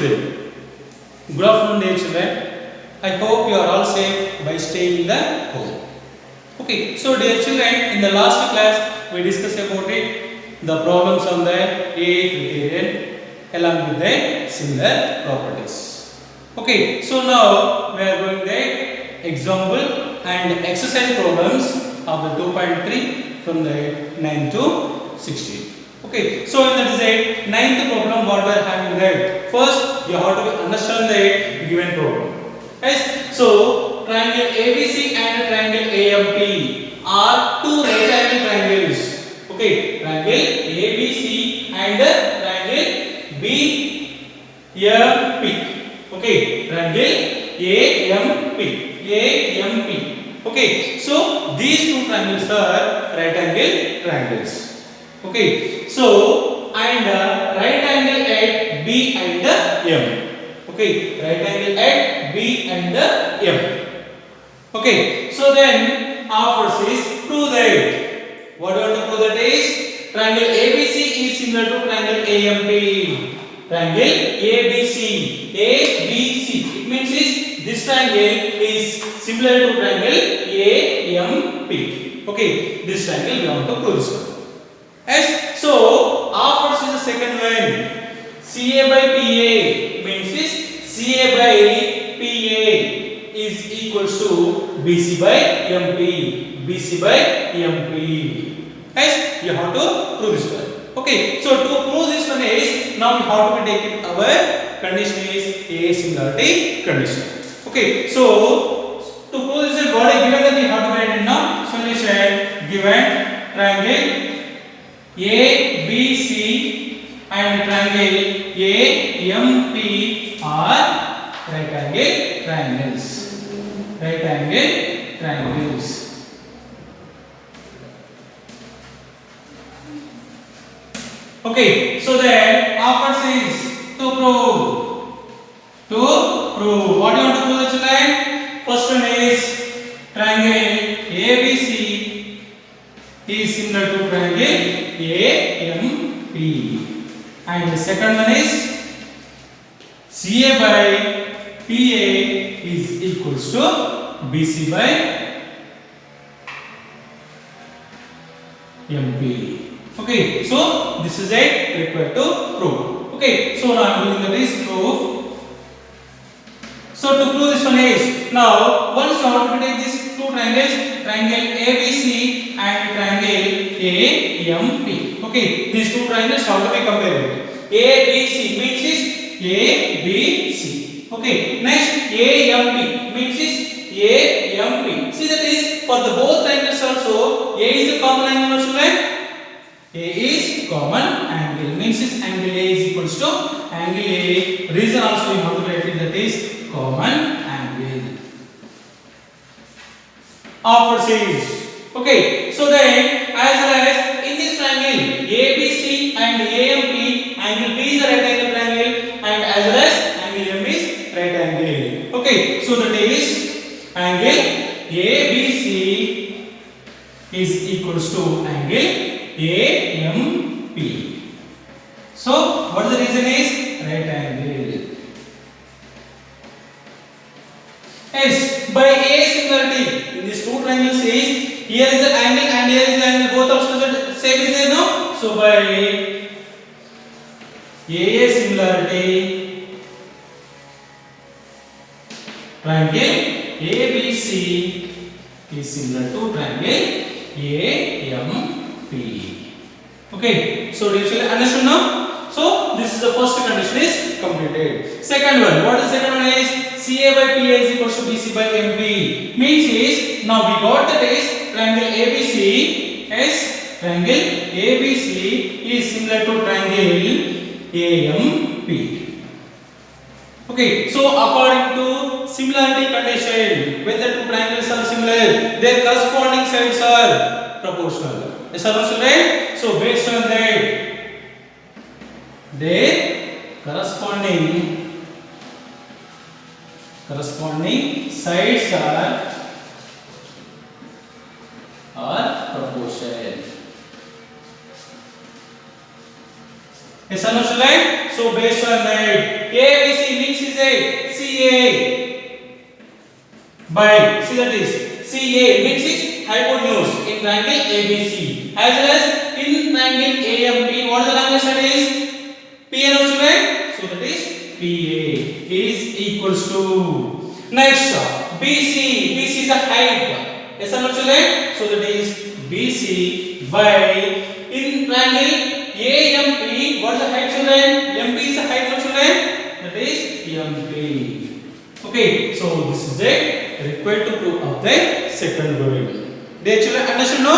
Good afternoon, dear children. I hope you are all safe by staying in the home. Okay, so dear children, in the last class we discussed about the problems on the A criterion along with the similar properties. Okay, so now we are going the example and exercise problems of the 2.3 from the 9 to 16. Okay, so in the design, ninth problem what we are having that. First, you have to understand the given problem. Yes, so triangle ABC and triangle AMP are two right angle triangles. Okay, triangle ABC and triangle BMP. Okay, triangle AMP. Okay, so these two triangles are right angle triangles. Okay, so and right angle at B and M. Okay, right angle at B and M. Okay, so then our is prove that. What do you want to prove that is? Triangle ABC is similar to triangle AMP. Triangle ABC. It means this triangle is similar to triangle AMP. Okay, this triangle we want to prove this one. Yes, so our first is the second one. CA by PA means CA by PA is equals to BC by MP. BC by MP. Yes, you have to prove this one. Okay, so to prove this one is now we have to take it our condition is A similarity condition. Okay, so to prove this what is given that we have to write in now solution given triangle ABC and triangle AMP are right angle triangles. Right angle triangles. Okay, so then our first is to prove. What do you want to prove, children? First one is triangle ABC is similar to triangle AMP, and the second one is CA by PA is equals to BC by MP. Okay, so this is a required to prove. Okay, so now I am doing that is proof. So to prove this one is now once you have to take these two triangles, triangle ABC and triangle AMP. Okay, these two triangles have to be compared. ABC means is ABC. Okay, next AMP means is AMP. See that is for the both triangles also A is a common angle also, right? A is common angle means is angle A is equals to angle A. Reason also you have to write it that is common angle. Our is okay. So then as well as in this triangle ABC and AMP, angle B is a right angle triangle and as well as angle M is right angle. Okay, so that is angle ABC is equals to angle AMP. So what is the reason is right angle. Yes, by A similarity in these two triangles is here is the angle and here is the angle, both of same is there, no? So by A similarity triangle ABC is similar to triangle AMP. Okay, so do you understand now? So this is the first condition is completed. Second one, what is the second one is CA by PA is equals to BC by MP. Means is now we got that is triangle ABC. Yes, triangle ABC is similar to triangle AMP. Okay, so according to similarity condition, when the two triangles are similar, their corresponding sides are proportional. Yes or no, children? So based on that, their corresponding sides are proportional. Yes or no, children? So based on that, A is CA by, see that is CA means is hypotenuse in triangle ABC as well as in triangle AMP. What is the language that is PA, no children? So that is PA is equals to, next BC. BC is a height. Yes or no children? So that is BC by in triangle AMP. What is the height children? MP is a height, no children? That is MP. Okay, so this is a required to prove of the second variable. Dear children, understand no?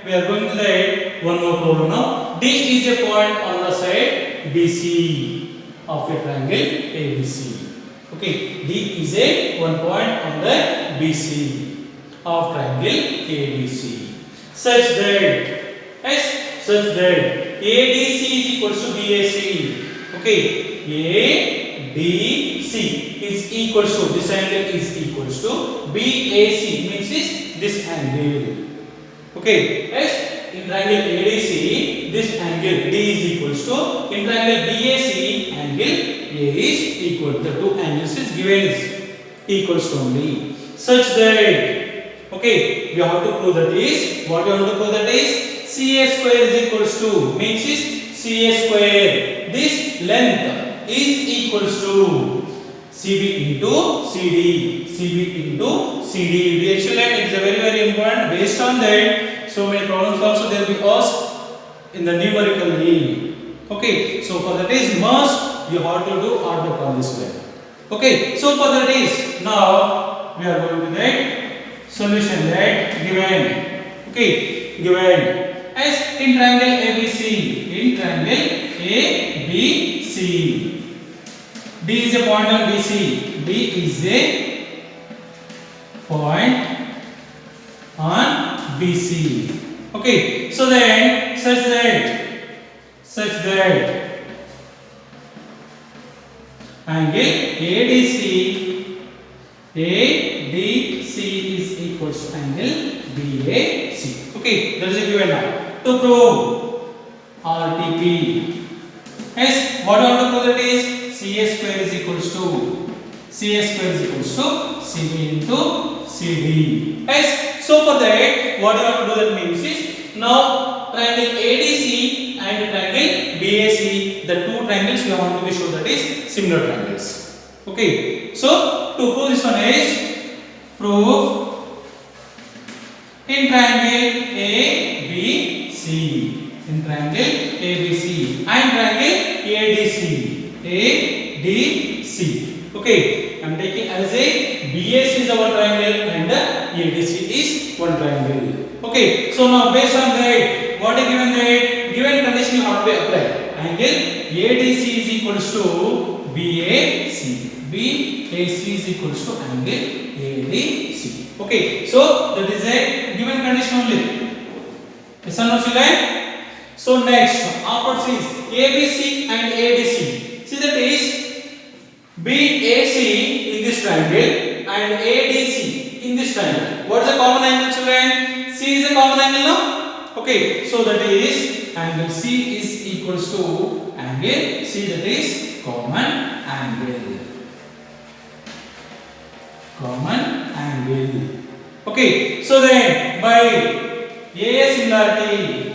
We are going to write one more problem now. D is a point on the side BC of a triangle ABC. Okay, D is a one point on the BC of triangle ABC. Such that ADC is equals to BAC. Okay, ADC is equals to, this angle is equals to BAC means is this angle. Okay, yes, in triangle ADC this angle D is equals to, in triangle BAC angle A is equal to, the two angles is given is equals to only. Such that, okay, we have to prove that is, what we have to prove that is CA square is equals to, means is CA square, this length is equals to CB into CD, CB into CD. Dear children, it is a very important. Based on that, so many problems also there will be asked in the numerically. Okay, so for that is must you have to do hard work on this way. Okay, so for that is now we are going to that solution that given. Okay, given as in triangle ABC, in triangle ABC. D is a point on BC. D is a point on BC. Okay, so then such that angle ADC is equals to angle BAC. Okay, that is a given now. To prove RTP, yes, what I want to prove that is CA square is equals to CB into CD. Yes, so for that, what you have to do that means is now triangle ADC and triangle BAC, the two triangles we want to be sure that is similar triangles. Okay, so to prove this one is prove in triangle ABC, in triangle ABC and triangle ADC. Okay, I am taking as a BAC is our triangle and ADC is one triangle. Okay, so now based on that, what is given that given condition you have to apply. Angle ADC is equals to BAC. BAC is equals to angle ADC. Okay, so that is a given condition only. Yes or no children? So next, after is ABC and ADC. See that is BAC in this triangle and ADC in this triangle. What is the common angle children? C is a common angle now. Okay, so that is angle C is equals to angle C, that is common angle. Common angle. Okay, so then by AA similarity,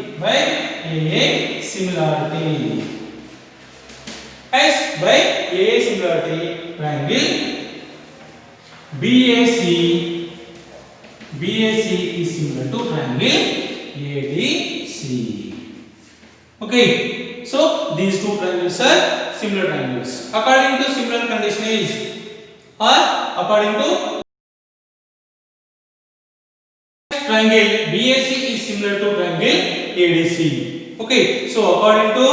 as by AA similarity, triangle BAC is similar to triangle ADC. Okay, so these two triangles are similar triangles according to similar condition is, or according to triangle BAC is similar to triangle ADC. Okay, so according to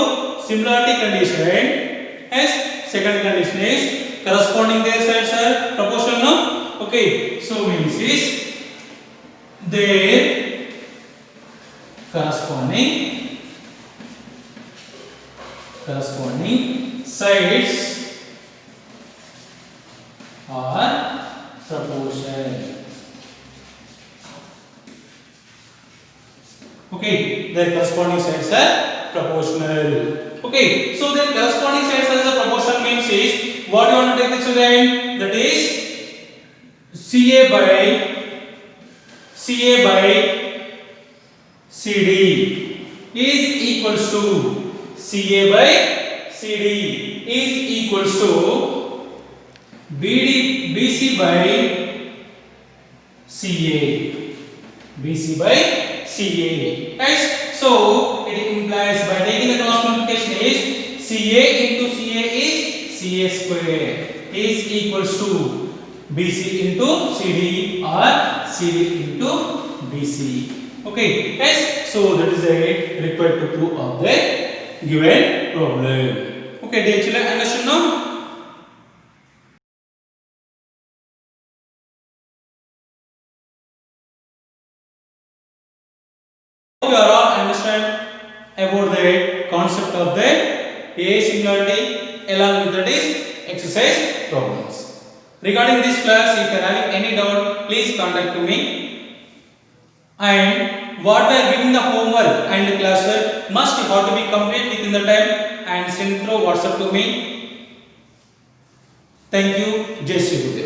similarity condition, as second condition is corresponding their sides are proportional, no? Okay, so means is their corresponding sides are proportional. Okay, their corresponding sides are proportional. Okay, so their corresponding sides as a proportional means is what you want to take the children, that is CA by CD is equals to CA by CD is equals to BC by CA. BC by CA. Yes. So it implies by taking the cross multiplication is CA into CA is CA square is equals to BC into CD or CD into BC. Okay. Yes. So that is the required to prove of the given problem. Okay, dear children, understand now? You are all understand about the concept of the A singularity along with that is exercise problems. Regarding this class, if you are having any doubt, please contact to me. And what we are giving the homework and the classwork must have to be complete within the time and send through WhatsApp to me. Thank you. Jai Shri Gurudev.